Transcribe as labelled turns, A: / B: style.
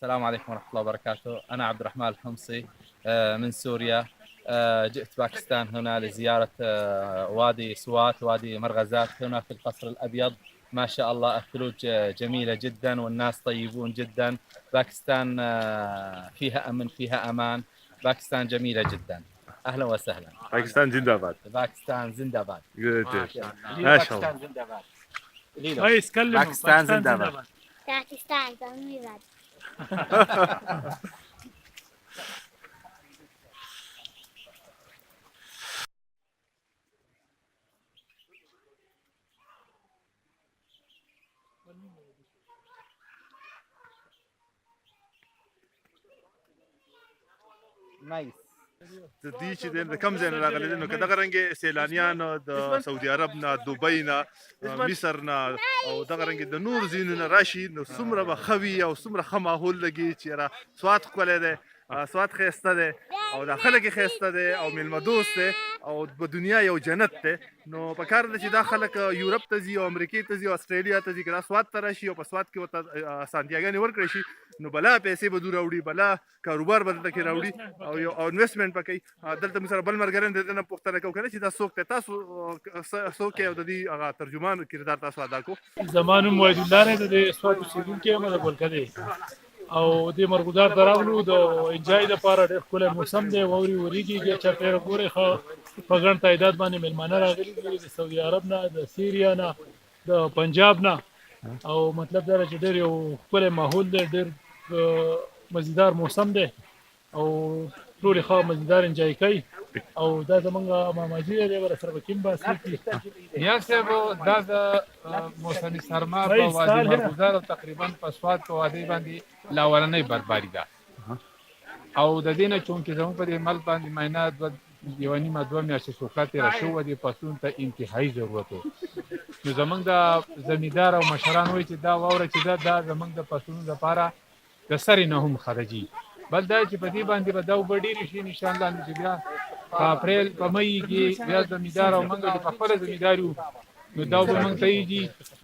A: السلام عليكم ورحمة الله وبركاته. أنا عبد الرحمن الحمصي من سوريا. جئت باكستان هنا لزيارة وادي سوات، وادي مرغزات، هنا في القصر الأبيض. ما شاء الله الثلوج جميلة جدا والناس طيبون جدا. باكستان فيها أمن، فيها أمان. باكستان جميلة جدا. أهلا وسهلا.
B: पाकिस्तान जिंदाबाद.
A: باكستان زندباد.
B: ما شاء الله.
A: باكستان زندباد.
C: كويس كلمه
A: باكستان زندباد.
D: باكستان زندباد.
A: نايس.
B: د دې چې د کم ځای نه راغلي دي، نو که دغه رنګې سیلانیان د سعودي عرب نه، دوبۍ نه، مصر نه او دغه رنګې د نور ځایونو نه راشي، نو څومره به ښه وي او څومره ښه ماحول لګي چې یاره سوات ښکلی دی، سوات ښایسته دی او دا خلک یې ښایسته دی او میلمه دوست دی او په دنیا یو جنت دی. نو پکار ده چې دا خلک یورپ ته ځي او امریکې ته ځي او استرالیا ته ځي، که دا سوات ته راشي او په سوات کې ورته اسانتیاګانې ورکړی شي، نو بلا پیسې به دوی راوړي، بلا کاروبار به دلته کې راوړي او انویسټمنټ به کوي. دلته موږ سره بل ملګری دی، د نه پوښتنه کوو که نه چې دا څوک دی، تاسو څوک یې او د دې هغه ترجمان کردار تاسو ادا کړو.
C: زما نوم وحید الله دی، د سوات اوسېدونکی یم، د ګولکدې او دې مرغدار ته راغلو د انجوای دپاره. ډېر ښکلی موسم دی، واورې ورېږي، چاپېره ګورئ ښه په ګڼ تعداد باندې مېلمانه راغلي دي د سعودي عرب نه، د سیریا نه، د پنجاب نه. او مطلب دا ده چې ډېر یو ښکلی ماحول دی، ډېر مزیدار موسم دی او ټولې ښه مزیدار انجوای کوي. او دا زمونږ ماماجي دی، به راسره به کیم بحث وکړي.
E: یا صاحب دا د موسم سرما په وادي مرغزار او تقریبا په سوات په وادي باندې لا اولنۍ برباري ده او د دې نه چونکې زموږ په دې ملک باندې معینه یوه نیمه دوه میاشتې سوکړه تېره شوې وه، دې فصلونو ته انتهایي ضرورت و. نو زموږ د زمیندار او مشران وایي چې دا واوره چې ده دا زموږ د فصلونو لپاره د سرې نه هم خرجي. بل دا چې په دې باندې به دا اوبه ډېرې شي انشاءالله، نو چې بیا په اپریل په مۍ کې بیا زمیندار او موږ چې په خپله زمیندار یو، نو دا اوبه موږ ته ایږي